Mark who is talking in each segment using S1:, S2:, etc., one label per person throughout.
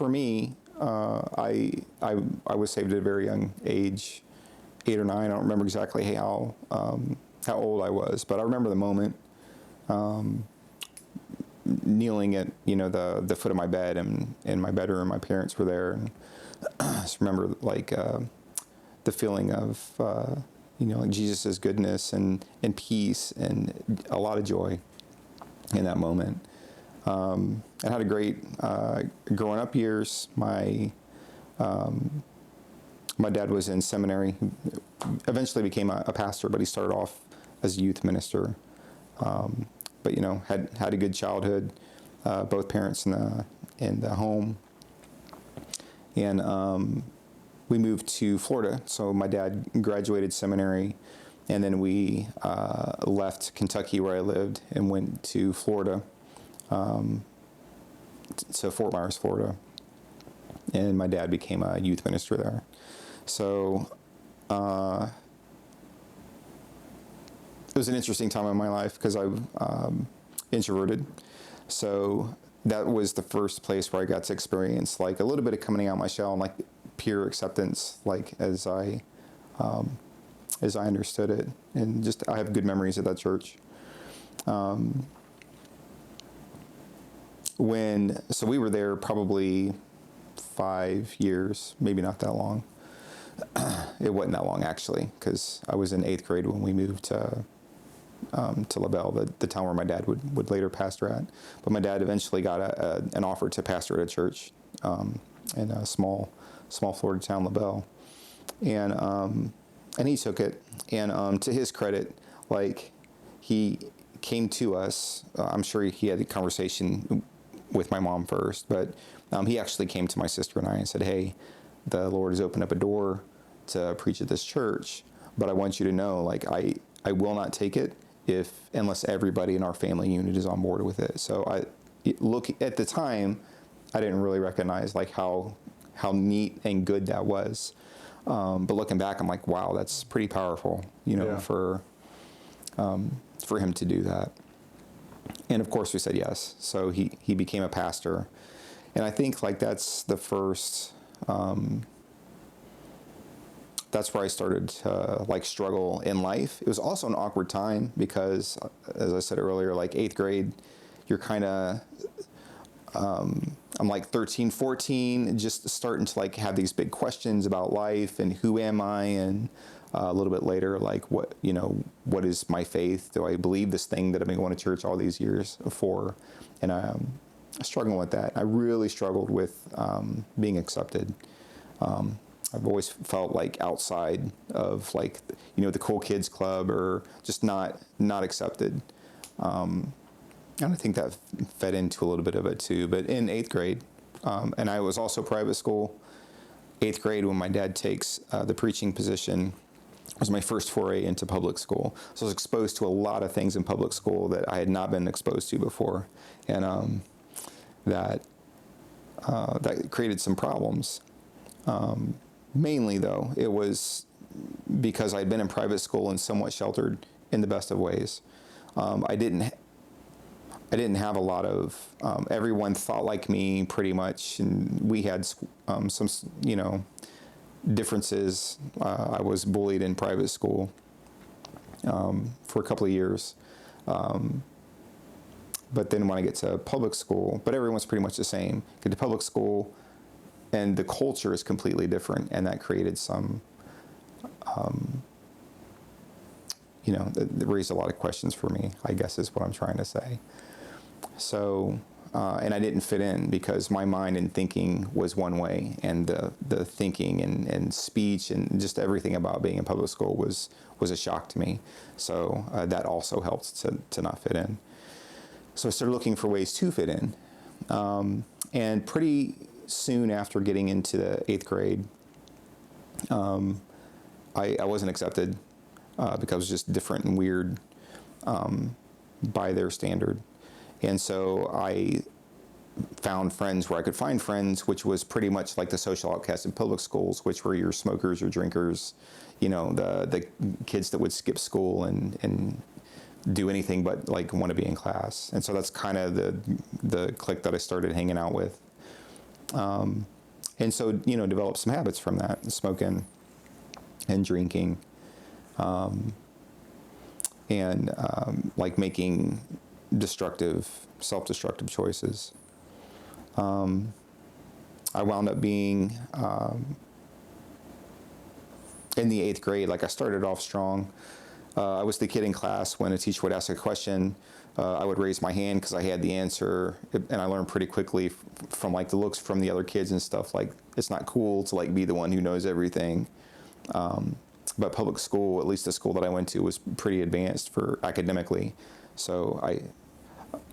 S1: for me, I was saved at a very young age, 8 or 9. I don't remember exactly how old I was, but I remember the moment, kneeling at the foot of my bed in my bedroom. My parents were there, and I just remember the feeling of like Jesus' goodness and peace and a lot of joy in that moment. I had a great growing up years. My dad was in seminary. He eventually became a pastor, but he started off as a youth minister. But had a good childhood. Both parents in the home, and we moved to Florida. So my dad graduated seminary, and then we left Kentucky, where I lived, and went to Florida, to Fort Myers, Florida. And my dad became a youth minister there. So it was an interesting time in my life because I'm introverted. So that was the first place where I got to experience like a little bit of coming out of my shell and like peer acceptance, like as I understood it. And just I have good memories of that church. So we were there probably 5 years, maybe not that long. It wasn't that long actually, because I was in 8th grade when we moved to LaBelle, the town where my dad would later pastor at. But my dad eventually got an offer to pastor at a church in a small Florida town, LaBelle, and he took it. And to his credit, like he came to us. I'm sure he had a conversation with my mom first, but he actually came to my sister and I and said, "Hey, the Lord has opened up a door to preach at this church, but I want you to know, like, I will not take it unless everybody in our family unit is on board with it." So at the time, I didn't really recognize like how neat and good that was. But looking back, I'm like, wow, that's pretty powerful,
S2: Yeah.
S1: for him to do that. And of course we said yes. So he became a pastor. And I think like that's the first, that's where I started to like struggle in life. It was also an awkward time because, as I said earlier, like 8th grade, you're kind of, I'm like 13, 14, just starting to like have these big questions about life and who am I? And a little bit later, like what is my faith? Do I believe this thing that I've been going to church all these years for? And I'm struggling with that. I really struggled with being accepted. I've always felt like outside of like, the cool kids club or just not accepted. And I think that fed into a little bit of it too. But in 8th grade, and I was also private school, 8th grade when my dad takes the preaching position was my first foray into public school. So I was exposed to a lot of things in public school that I had not been exposed to before. And that created some problems. Mainly, though, it was because I'd been in private school and somewhat sheltered in the best of ways. I didn't have a lot of, everyone thought like me pretty much, and we had some, differences. I was bullied in private school for a couple of years. But then when I get to public school, but everyone's pretty much the same. Get to public school, and the culture is completely different, and that created some, that raised a lot of questions for me, I guess is what I'm trying to say. So, and I didn't fit in because my mind and thinking was one way, and the thinking and speech and just everything about being in public school was a shock to me. So that also helped to not fit in. So I started looking for ways to fit in. And pretty soon after getting into the 8th grade, I wasn't accepted because I was just different and weird by their standard. And so I found friends where I could find friends, which was pretty much like the social outcasts in public schools, which were your smokers, your drinkers, the kids that would skip school and do anything but like want to be in class. And so that's kind of the clique that I started hanging out with. And so, developed some habits from that, smoking and drinking, and like making self-destructive choices. I wound up being in the 8th grade, like I started off strong. I was the kid in class when a teacher would ask a question. I would raise my hand because I had the answer, and I learned pretty quickly from like the looks from the other kids and stuff. Like, it's not cool to like be the one who knows everything. But public school, at least the school that I went to, was pretty advanced for academically. So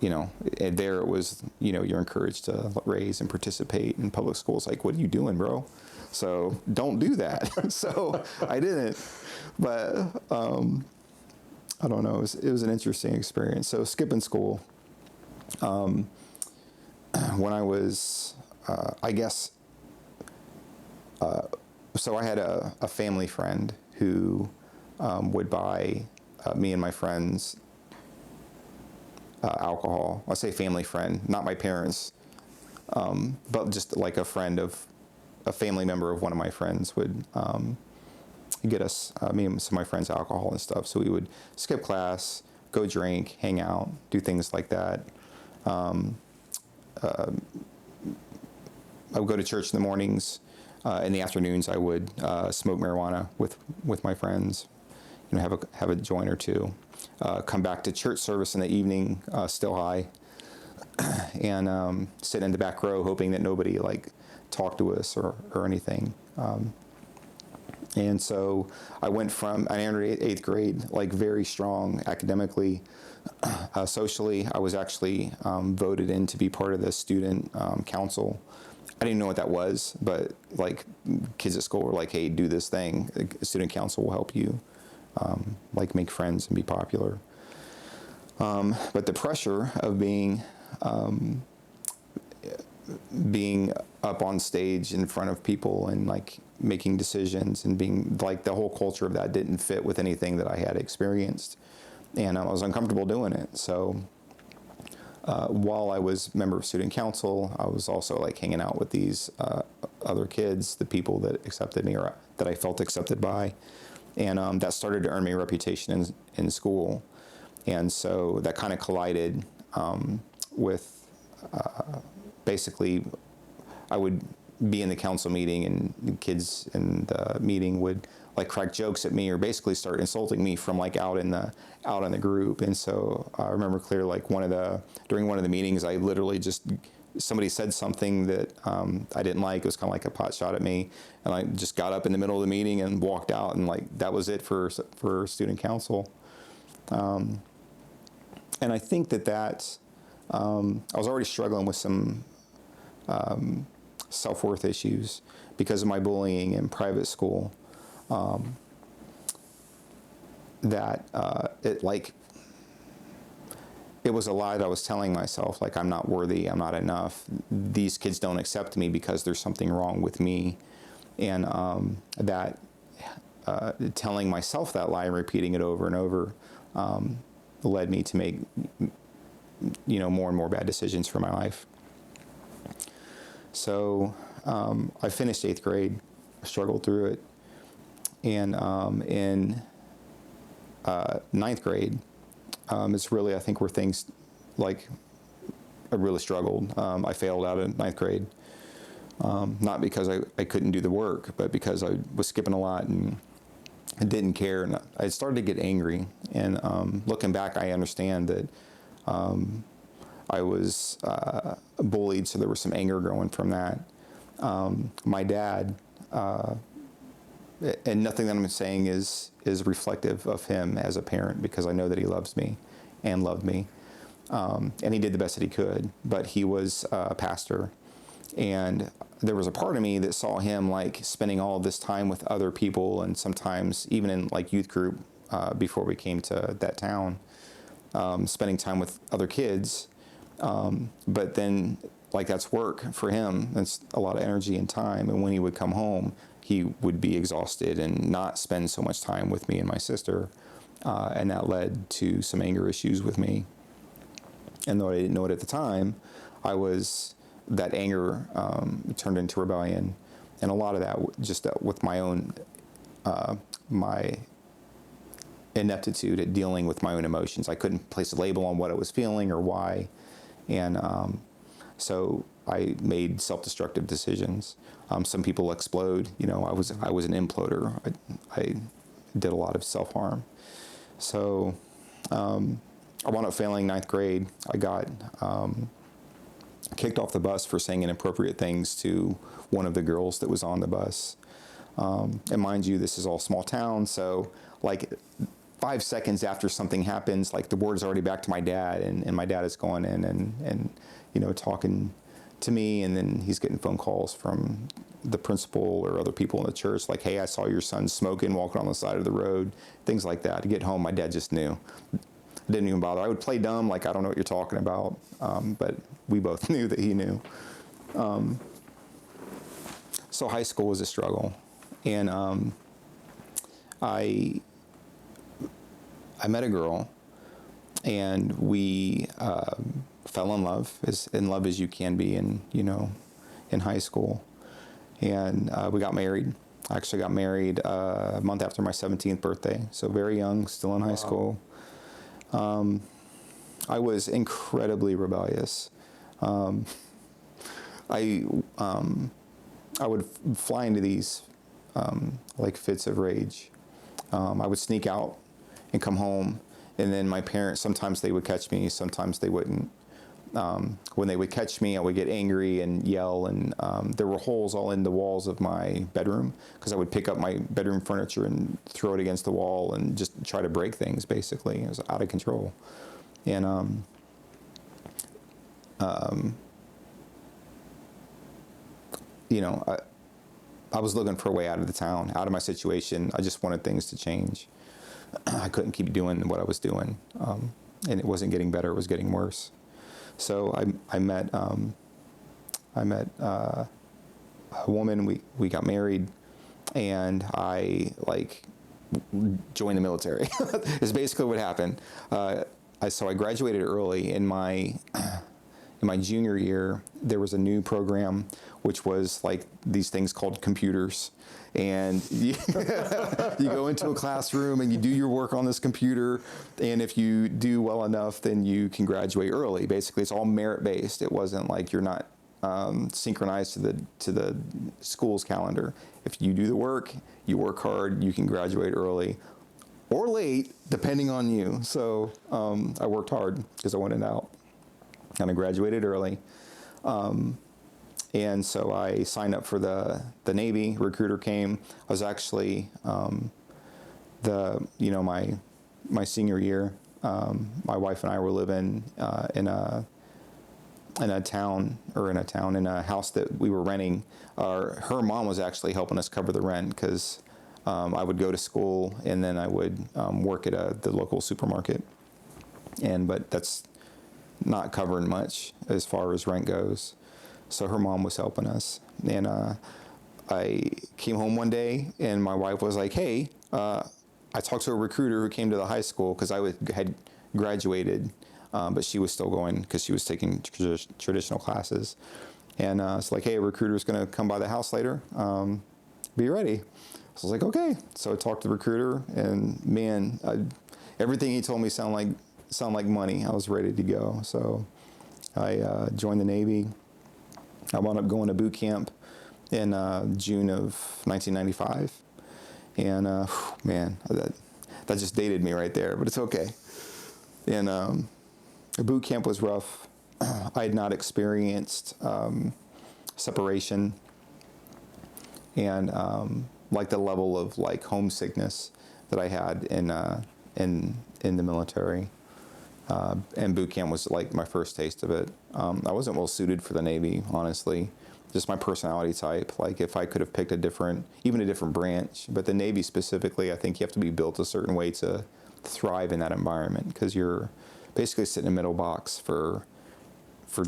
S1: there it was, you're encouraged to raise and participate in public schools. Like, what are you doing, bro? So don't do that. So I didn't, but I don't know. It was an interesting experience. So skipping school, when I was, so I had a family friend who would buy me and my friends alcohol. I say family friend, not my parents, but just like a family member of one of my friends would get us, me and some of my friends, alcohol and stuff. So we would skip class, go drink, hang out, do things like that. I would go to church in the mornings. In the afternoons, I would smoke marijuana with my friends, have a joint or two. Come back to church service in the evening, still high, and sit in the back row, hoping that nobody like talked to us or anything. And so I entered 8th grade like very strong academically. Socially, I was actually voted in to be part of the student council. I didn't know what that was, but like kids at school were like, "Hey, do this thing. The student council will help you, like make friends and be popular." But the pressure of being up on stage in front of people and like making decisions and being like the whole culture of that didn't fit with anything that I had experienced, and I was uncomfortable doing it. So while I was a member of student council, I was also like hanging out with these other kids, the people that accepted me or that I felt accepted by, and that started to earn me a reputation in school. And so that kind of collided with basically I would be in the council meeting and the kids in the meeting would like crack jokes at me or basically start insulting me from like out in the group. And so I remember clear like during one of the meetings, I literally somebody said something that I didn't like. It was kind of like a pot shot at me, and I just got up in the middle of the meeting and walked out, and like that was it for student council. And I think that I was already struggling with some self-worth issues because of my bullying in private school. It was a lie that I was telling myself, like, I'm not worthy, I'm not enough. These kids don't accept me because there's something wrong with me. And telling myself that lie and repeating it over and over led me to make, more and more bad decisions for my life. So I finished 8th grade, struggled through it. And in 9th grade, it's really, I think, where things, like, I really struggled. I failed out of 9th grade, not because I couldn't do the work, but because I was skipping a lot and I didn't care. And I started to get angry. And looking back, I understand that I was bullied, so there was some anger growing from that. My dad, and nothing that I'm saying is reflective of him as a parent, because I know that he loves me and loved me. And he did the best that he could, but he was a pastor. And there was a part of me that saw him like spending all of this time with other people, and sometimes even in like youth group before we came to that town, spending time with other kids. But then like that's work for him. That's a lot of energy and time. And when he would come home, he would be exhausted and not spend so much time with me and my sister. And that led to some anger issues with me. And though I didn't know it at the time, I was that anger turned into rebellion, and a lot of that just with my own my ineptitude at dealing with my own emotions. I couldn't place a label on what I was feeling or why, and so I made self-destructive decisions. Some people explode. I was an imploder. I did a lot of self-harm. So I wound up failing ninth grade. I got kicked off the bus for saying inappropriate things to one of the girls that was on the bus. And mind you, this is all small town, so like 5 seconds after something happens, like the word is already back to my dad, and my dad is going in and talking to me, and then he's getting phone calls from the principal or other people in the church, like, hey, I saw your son smoking, walking on the side of the road, things like that. To get home, my dad just knew. I didn't even bother. I would play dumb, like, I don't know what you're talking about, but we both knew that he knew. So high school was a struggle, and I met a girl, and we fell in love, as in love as you can be in high school, and we got married. I actually got married a month after my 17th birthday, so very young, still in high school. I was incredibly rebellious. I would fly into these like fits of rage. I would sneak out and come home, and then my parents, sometimes they would catch me, sometimes they wouldn't. When they would catch me, I would get angry and yell, and there were holes all in the walls of my bedroom because I would pick up my bedroom furniture and throw it against the wall and just try to break things, basically. It was out of control. And I was looking for a way out of the town, out of my situation. I just wanted things to change. I couldn't keep doing what I was doing, and it wasn't getting better, it was getting worse. So I met a woman. We got married, and I joined the military. Is basically what happened. So I graduated early. In my junior year, there was a new program, which was like these things called computers. And you go into a classroom and you do your work on this computer, and if you do well enough, then you can graduate early. Basically, it's all merit-based. It wasn't like you're not synchronized to the school's calendar. If you do the work, you work hard, you can graduate early or late, depending on you. So I worked hard because I wanted out, and I graduated early. And so I signed up for the Navy. Recruiter came. I was actually my senior year. My wife and I were living in a house that we were renting. Her mom was actually helping us cover the rent because I would go to school and then I would work at the local supermarket. But that's not covering much as far as rent goes. So her mom was helping us. And I came home one day and my wife was like, hey, I talked to a recruiter who came to the high school because had graduated, but she was still going because she was taking traditional classes. And it's like, hey, a recruiter's going to come by the house later. Be ready. So I was like, okay. So I talked to the recruiter, and man, everything he told me sounded like money. I was ready to go. So I joined the Navy. I wound up going to boot camp in June of 1995. And man, that just dated me right there, but it's okay. And the boot camp was rough. I had not experienced separation and like the level of like homesickness that I had in the military. And boot camp was like my first taste of it. I wasn't well suited for the Navy, honestly. Just my personality type. Like if I could have picked even a different branch, but the Navy specifically, I think you have to be built a certain way to thrive in that environment because you're basically sitting in a middle box for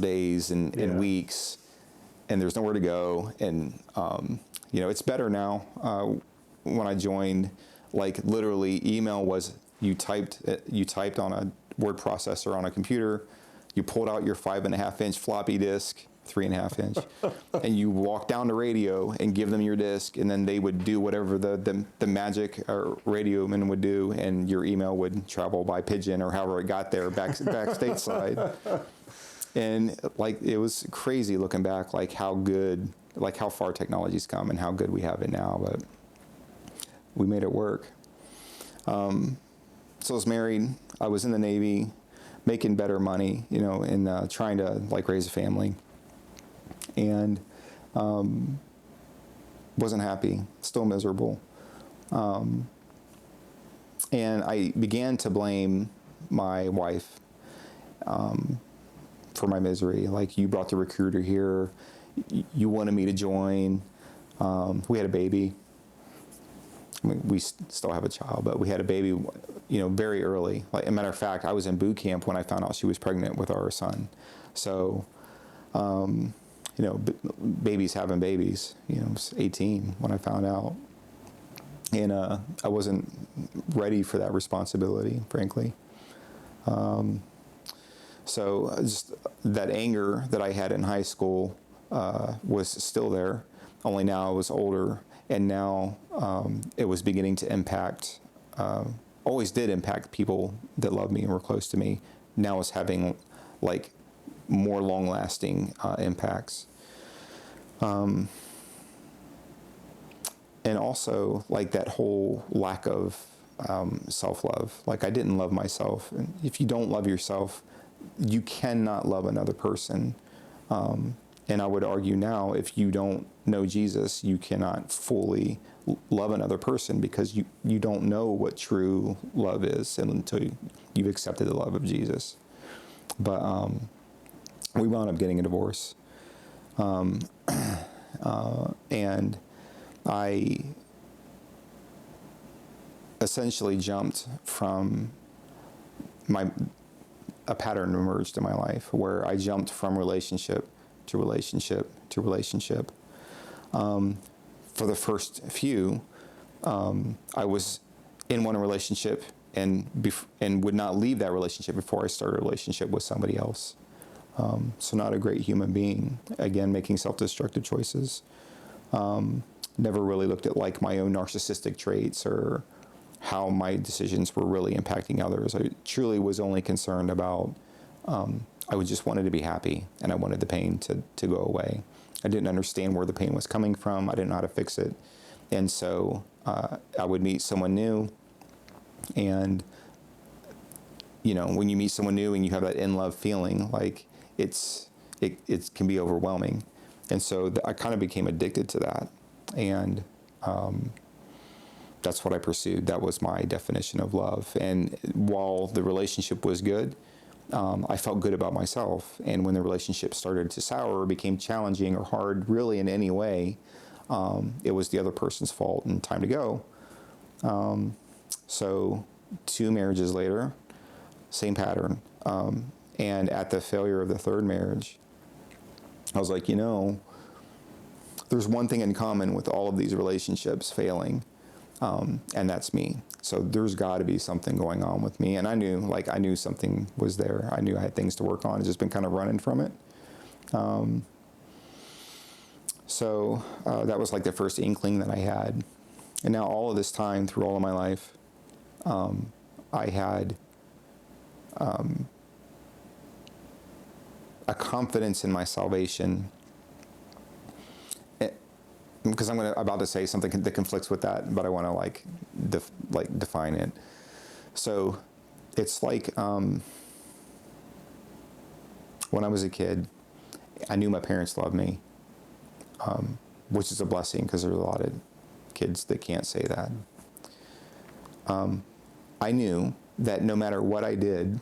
S1: days and weeks, and there's nowhere to go. And it's better now. When I joined, like literally, email was you typed on a word processor on a computer, you pulled out your 5.5-inch floppy disk, 3.5 inch, and you walk down the radio and give them your disc, and then they would do whatever the magic radio man would do, and your email would travel by pigeon or however it got there back stateside. And like, it was crazy looking back, like how far technology's come and how good we have it now, but we made it work. So I was married, I was in the Navy, making better money, and trying to like raise a family, and wasn't happy, still miserable. And I began to blame my wife for my misery. Like, you brought the recruiter here, you wanted me to join. We had a baby. I mean, we still have a child, but we had a baby, very early. Like, as a matter of fact, I was in boot camp when I found out she was pregnant with our son. So, babies having babies. I was 18 when I found out, and I wasn't ready for that responsibility, frankly. So just that anger that I had in high school was still there. Only now I was older. And now it was beginning to impact, always did impact people that loved me and were close to me. Now it's having like more long-lasting impacts. And also like that whole lack of self-love. Like, I didn't love myself. And if you don't love yourself, you cannot love another person. And I would argue now, if you don't know Jesus, you cannot fully love another person, because you don't know what true love is until you've accepted the love of Jesus. But we wound up getting a divorce. And I essentially jumped from a pattern emerged in my life where I jumped from relationship to relationship to relationship. For the first few, I was in one relationship and would not leave that relationship before I started a relationship with somebody else. So not a great human being. Again, making self-destructive choices. Never really looked at like my own narcissistic traits or how my decisions were really impacting others. I truly was only concerned about, I would just wanted to be happy, and I wanted the pain to go away. I didn't understand where the pain was coming from. I didn't know how to fix it. And so I would meet someone new, and when you meet someone new and you have that in-love feeling, like it can be overwhelming. And so I kind of became addicted to that. And that's what I pursued. That was my definition of love. And while the relationship was good, I felt good about myself. And when the relationship started to sour or became challenging or hard, really in any way, it was the other person's fault and time to go. So 2 marriages later, same pattern. And at the failure of the 3rd marriage, I was like, there's one thing in common with all of these relationships failing, and that's me. So there's got to be something going on with me. And I knew something was there. I knew I had things to work on. I've just been kind of running from it. So that was like the first inkling that I had. And now all of this time, through all of my life, I had a confidence in my salvation. Because I'm about to say something that conflicts with that, but I want to define it. So it's like when I was a kid, I knew my parents loved me, which is a blessing because there's a lot of kids that can't say that. I knew that no matter what I did,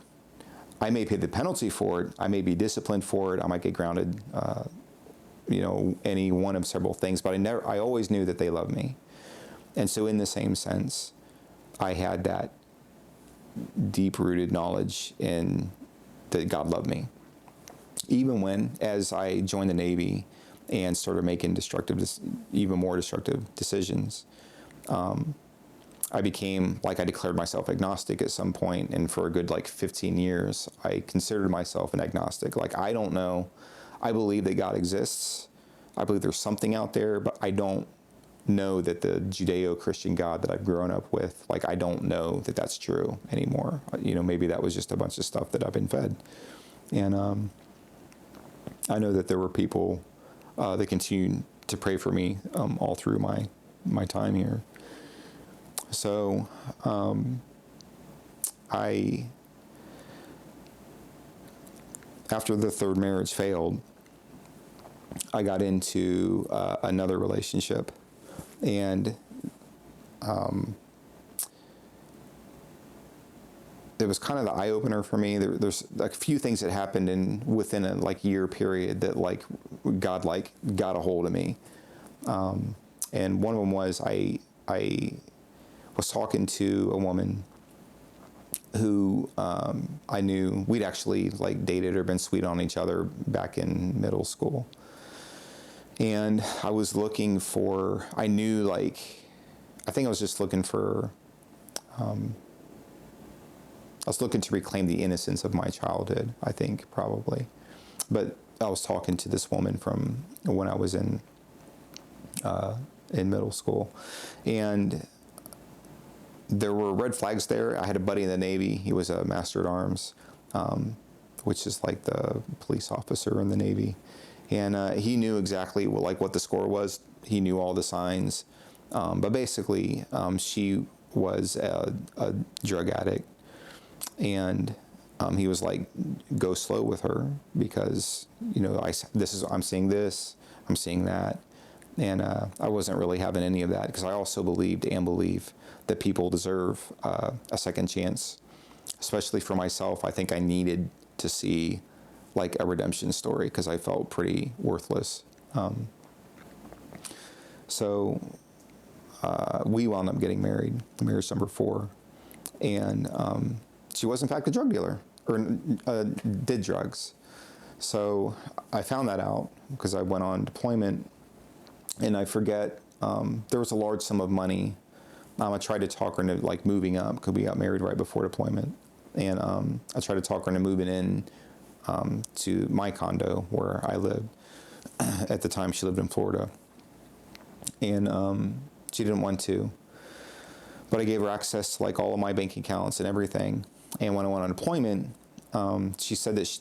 S1: I may pay the penalty for it. I may be disciplined for it. I might get grounded. Any one of several things, but I always knew that they loved me. And so in the same sense, I had that deep-rooted knowledge that God loved me. Even when, as I joined the Navy and started making even more destructive decisions, I became, I declared myself agnostic at some point, and for a good 15 years, I considered myself an agnostic. I don't know. I believe that God exists. I believe there's something out there, but I don't know that the Judeo-Christian God that I've grown up with, like, I don't know that that's true anymore. Maybe that was just a bunch of stuff that I've been fed. And I know that there were people that continued to pray for me all through my time here. So after the third marriage failed, I got into another relationship, and it was kind of the eye opener for me. There's like a few things that happened within a year period that God got a hold of me, and one of them was I was talking to a woman who I knew we'd actually dated or been sweet on each other back in middle school. And I was looking for, I knew I think I was just looking for, I was looking to reclaim the innocence of my childhood, I think, probably. But I was talking to this woman from when I was in middle school. And there were red flags there. I had a buddy in the Navy. He was a master at arms, which is like the police officer in the Navy. And he knew exactly what the score was. He knew all the signs. But basically, she was a drug addict. And he was like, go slow with her because, I'm seeing this, I'm seeing that. And I wasn't really having any of that because I also believed and believe that people deserve a second chance, especially for myself. I think I needed to see a redemption story because I felt pretty worthless. So we wound up getting married, marriage number 4. And she was in fact a drug dealer or did drugs. So I found that out because I went on deployment, and I forget, there was a large sum of money. I tried to talk her into moving up because we got married right before deployment. And I tried to talk her into moving in to my condo where I lived. At the time, she lived in Florida. And she didn't want to. But I gave her access to all of my bank accounts and everything. And when I went on deployment, she said that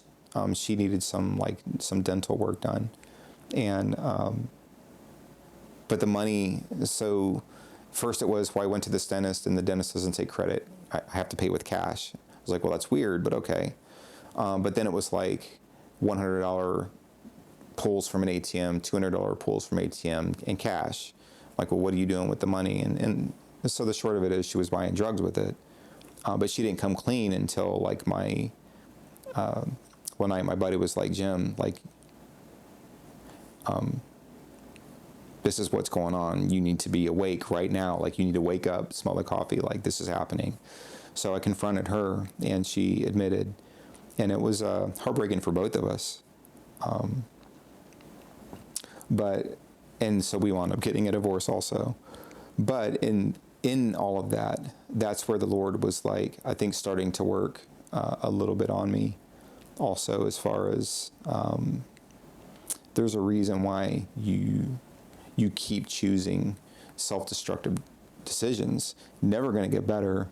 S1: she needed some dental work done. And but the money, so first it was, well, I went to this dentist and the dentist doesn't take credit. I have to pay with cash. I was like, well, that's weird, but okay. But then it was $100 pulls from an ATM, $200 pulls from ATM in cash. Well, what are you doing with the money? And so the short of it is she was buying drugs with it. But she didn't come clean until one night my buddy was like, Jim, this is what's going on. You need to be awake right now. You need to wake up, smell the coffee. This is happening. So I confronted her, and she admitted, and it was heartbreaking for both of us. And so we wound up getting a divorce also. But in all of that, that's where the Lord was I think starting to work a little bit on me also, as far as there's a reason why you keep choosing self-destructive decisions. Never going to get better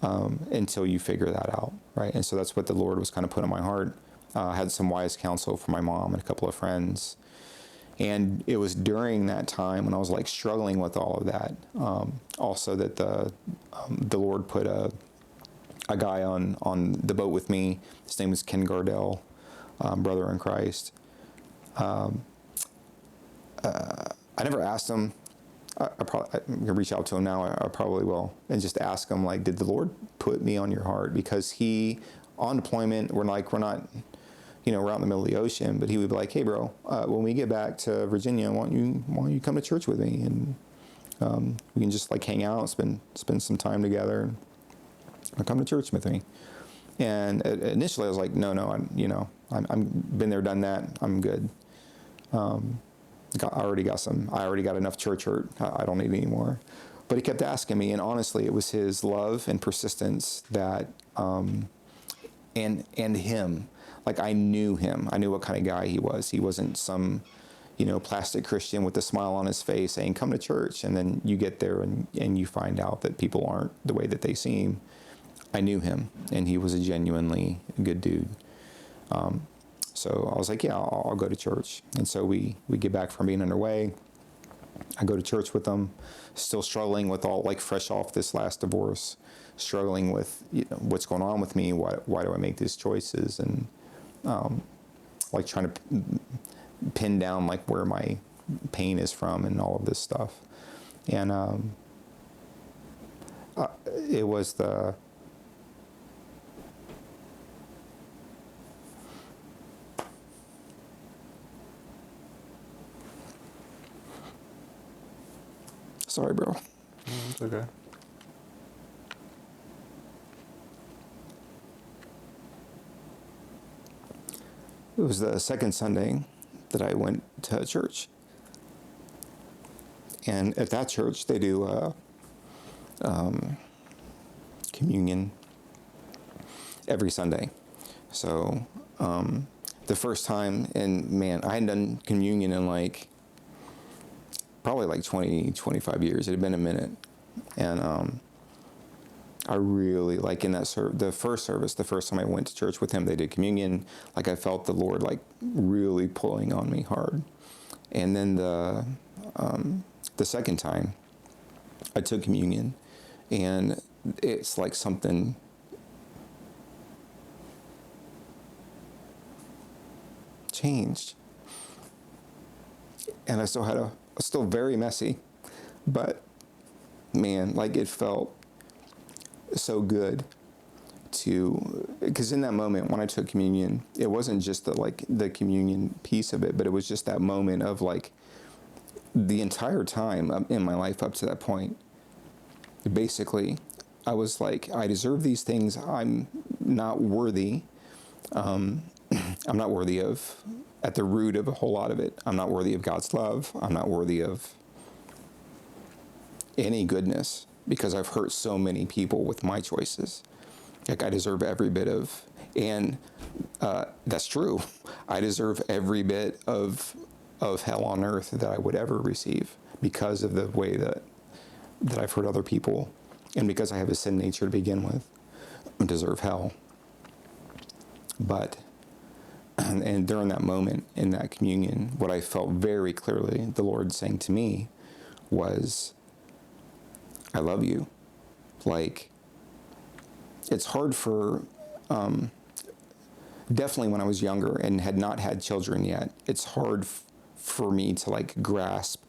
S1: until you figure that out, right? And so that's what the Lord was kind of put in my heart. I had some wise counsel from my mom and a couple of friends. And it was during that time when I was struggling with all of that, also that the Lord put a guy on the boat with me. His name was Ken Gardell, brother in Christ. I never asked him. I'm going to reach out to him now. I probably will, and just ask him, did the Lord put me on your heart? Because on deployment, we're not, we're out in the middle of the ocean, but he would be like, hey, bro, when we get back to Virginia, why don't you come to church with me? And we can just hang out, spend some time together, and come to church with me. And initially I was like, no, I'm been there, done that. I'm good. I already got enough church hurt. I don't need any more. But he kept asking me, and honestly, it was his love and persistence that, and him. like I knew him. I knew what kind of guy he was. He wasn't some, plastic Christian with a smile on his face saying, come to church. And then you get there and you find out that people aren't the way that they seem. I knew him, and he was a genuinely good dude. So I was like, yeah, I'll go to church. And so we get back from being underway. I go to church with them, still struggling with all, like fresh off this last divorce, struggling with what's going on with me. Why do I make these choices? And like trying to pin down like where my pain is from and all of this stuff. And it was the sorry, bro.
S2: It's okay.
S1: It was the second Sunday that I went to church. And at that church, they do communion every Sunday. So the first time, and man, I hadn't done communion in probably 20, 25 years. It had been a minute. And I really, in that the first service, the first time I went to church with him, they did communion. I felt the Lord really pulling on me hard. And then the second time I took communion, and it's like something changed. And I still had still very messy, but man, it felt so good because in that moment when I took communion, it wasn't just the communion piece of it, but it was just that moment of the entire time in my life up to that point. Basically, I was I deserve these things. I'm not worthy. I'm not worthy of, at the root of a whole lot of it, I'm not worthy of God's love. I'm not worthy of any goodness because I've hurt so many people with my choices. I deserve every bit of, and that's true. I deserve every bit of hell on earth that I would ever receive because of the way that I've hurt other people, and because I have a sin nature to begin with. I deserve hell. But, and during that moment in that communion, what I felt very clearly the Lord saying to me was, I love you. It's hard for, definitely when I was younger and had not had children yet, it's hard for me to grasp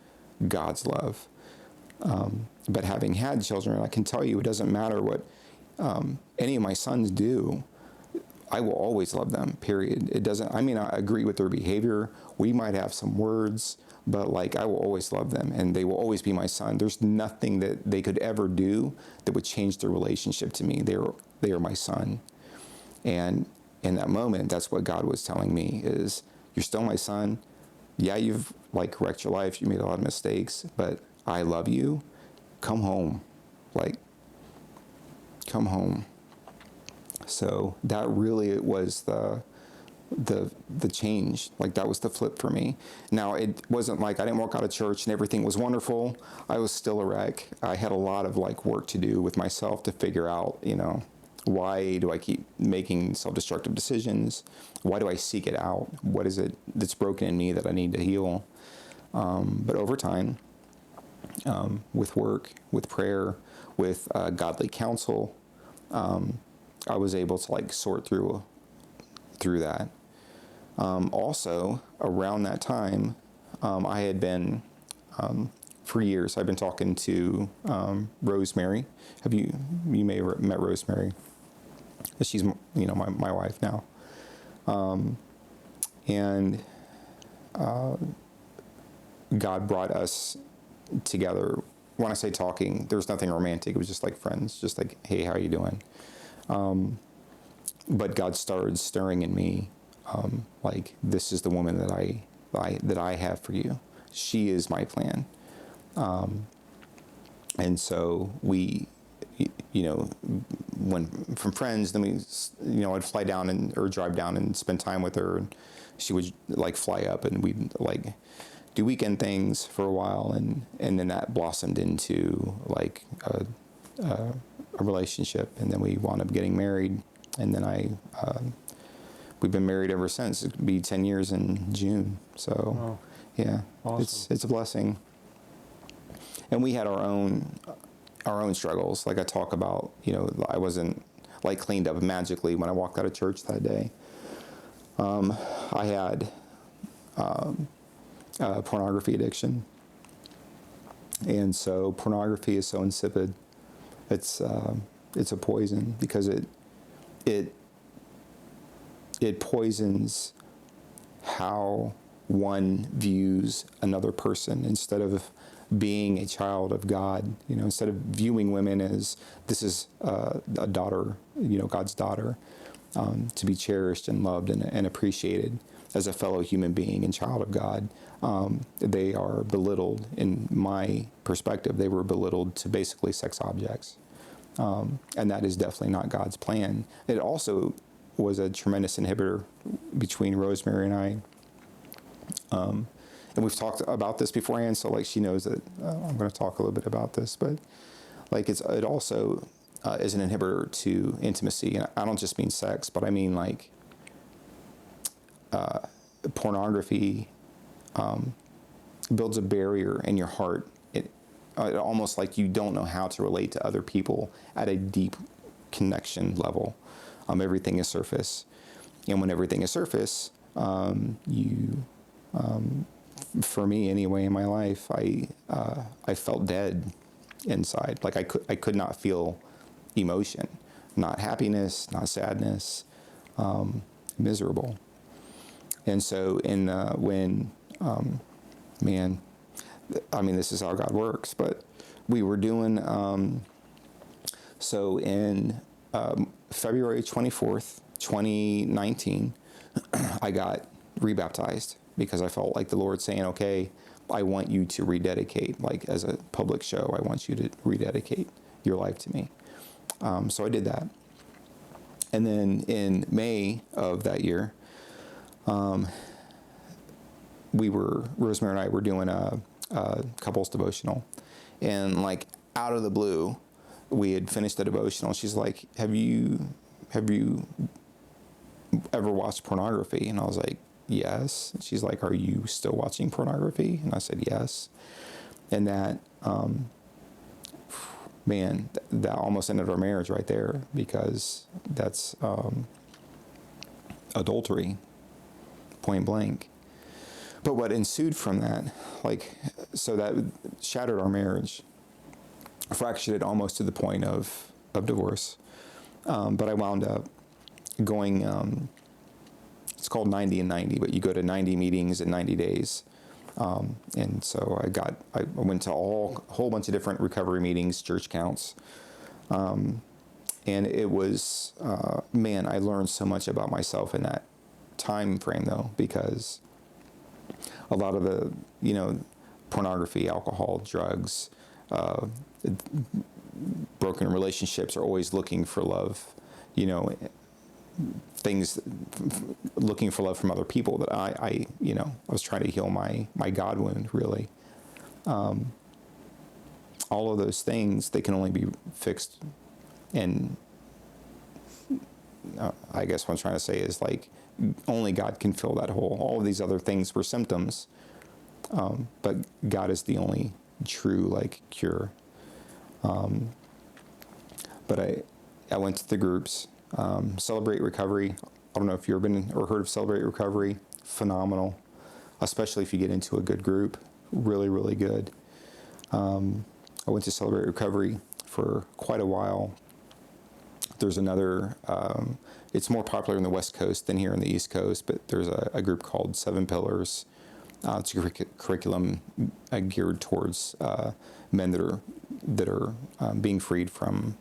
S1: God's love. But having had children, I can tell you it doesn't matter what any of my sons do. I will always love them, period. It doesn't, I agree with their behavior. We might have some words, but I will always love them, and they will always be my son. There's nothing that they could ever do that would change their relationship to me. They are my son. And in that moment, that's what God was telling me is, you're still my son. Yeah, you've wrecked your life. You made a lot of mistakes, but I love you. Come home. Come home. So that really was the change. That was the flip for me. Now, it wasn't I didn't walk out of church and everything was wonderful. I was still a wreck. I had a lot of work to do with myself to figure out, why do I keep making self-destructive decisions? Why do I seek it out? What is it that's broken in me that I need to heal? But over time, with work, with prayer, with godly counsel, I was able to sort through that. Also, around that time, I had been, for years, I've been talking to Rosemary. You may have met Rosemary. She's, my wife now. And God brought us together. When I say talking, there was nothing romantic. It was just friends, just hey, how are you doing? But God started stirring in me, this is the woman that I have for you. She is my plan. And so you know, when from friends, then we, you know, I'd fly down or drive down and spend time with her, and she would like fly up, and we'd like do weekend things for a while, and then that blossomed into like a relationship, and then we wound up getting married, and then we've been married ever since. It'll be 10 years in June, so
S2: Wow.
S1: yeah,
S2: Awesome.
S1: it's a blessing. And we had our own struggles. Like I talk about, you know, I wasn't like cleaned up magically when I walked out of church that day. I had pornography addiction, and so pornography is so insipid. It's a poison because it poisons how one views another person instead of being a child of God. You know, instead of viewing women as this is a daughter, you know, God's daughter, to be cherished and loved and appreciated as a fellow human being and child of God, they are belittled. In my perspective, they were belittled to basically sex objects. And that is definitely not God's plan. It also was a tremendous inhibitor between Rosemary and I. And we've talked about this beforehand, so like she knows that I'm going to talk a little bit about this, but like it also is an inhibitor to intimacy. And I don't just mean sex, but I mean like pornography builds a barrier in your heart. It almost like you don't know how to relate to other people at a deep connection level. Everything is surface. And when everything is surface, for me anyway in my life, I felt dead inside. Like I could not feel emotion, not happiness, not sadness, miserable. And so man, I mean, this is how God works, but we were doing, so in February 24th, 2019, I got rebaptized because I felt like the Lord saying, okay, I want you to rededicate, like as a public show, I want you to rededicate your life to me. So I did that. And then in May of that year, Rosemary and I were doing a couples devotional, and like out of the blue, we had finished the devotional. She's like, have you ever watched pornography? And I was like, yes. She's like, are you still watching pornography? And I said, yes. And that, man, that almost ended our marriage right there, because that's adultery, point blank. But what ensued from that, like, so that shattered our marriage, fractured it almost to the point of divorce. But I wound up going, it's called 90 and 90, but you go to 90 meetings in 90 days. And so I went to a whole bunch of different recovery meetings, church counts. And it was, man, I learned so much about myself in that time frame though, because a lot of the, you know, pornography, alcohol, drugs, broken relationships are always looking for love, you know, things, looking for love from other people that I was trying to heal my God wound, really. All of those things, they can only be fixed. And I guess what I'm trying to say is like, only God can fill that hole. All of these other things were symptoms, but God is the only true like cure. But I went to the groups, Celebrate Recovery. I don't know if you've ever been or heard of Celebrate Recovery. Phenomenal, especially if you get into a good group. Really, really good. I went to Celebrate Recovery for quite a while. There's another, it's more popular in the West Coast than here in the East Coast, but there's a group called 7 Pillars. It's a curriculum geared towards men that are being freed from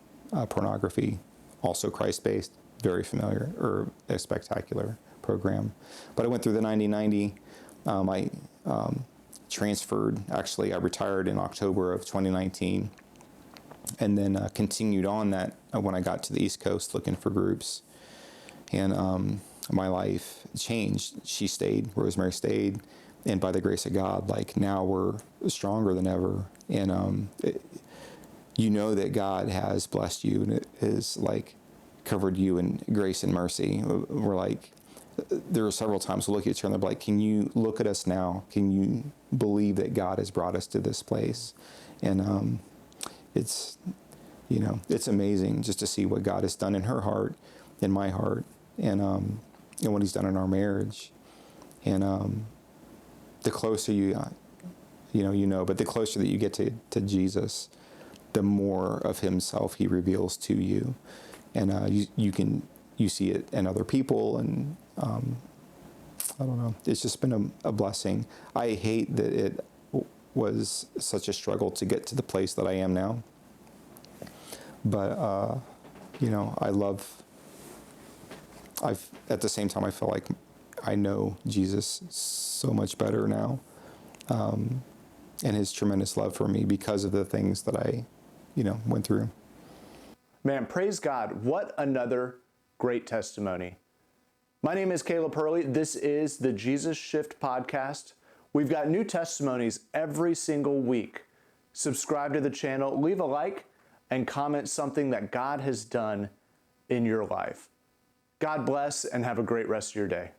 S1: pornography, also Christ-based, very familiar, or a spectacular program. But I went through the 90-90. I transferred, actually I retired in October of 2019. and then continued on that when I got to the East Coast looking for groups. And my life changed. She stayed, Rosemary stayed, and by the grace of God, like now we're stronger than ever. And you know that God has blessed you, and it is like covered you in grace and mercy. We're like, there are several times we'll look at each other and be like, can you look at us now? Can you believe that God has brought us to this place? And it's, it's amazing just to see what God has done in her heart, in my heart, and what He's done in our marriage. And the closer but the closer that you get to Jesus, the more of Himself He reveals to you, and you see it in other people, and I don't know. It's just been a blessing. I hate that it was such a struggle to get to the place that I am now. But, at the same time, I feel like I know Jesus so much better now, and His tremendous love for me because of the things that I, went through.
S2: Man, praise God. What another great testimony. My name is Caleb Hurley. This is the Jesus Shift podcast. We've got new testimonies every single week. Subscribe to the channel, leave a like, and comment something that God has done in your life. God bless and have a great rest of your day.